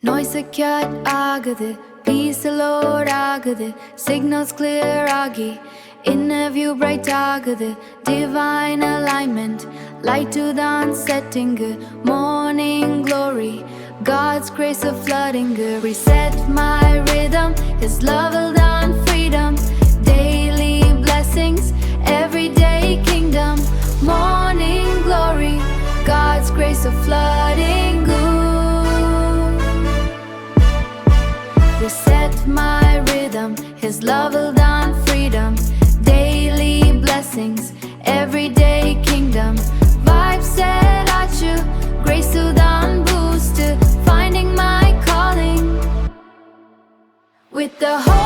Noise cat Aagudhu, peace the Lord Aagudhu, signals clear aagi, inner view bright Aagudhu, divine alignment, light to dhaan setting, morning glory, God's grace of flooding, reset my rhythm, His love will dhaan freedom, daily blessings, everyday kingdom, morning glory, God's grace of flooding, reset my rhythm, His love will dhaan freedom, daily blessings, everyday kingdom, vibes said aachu, grace to dhaan boost, finding my calling with the hope.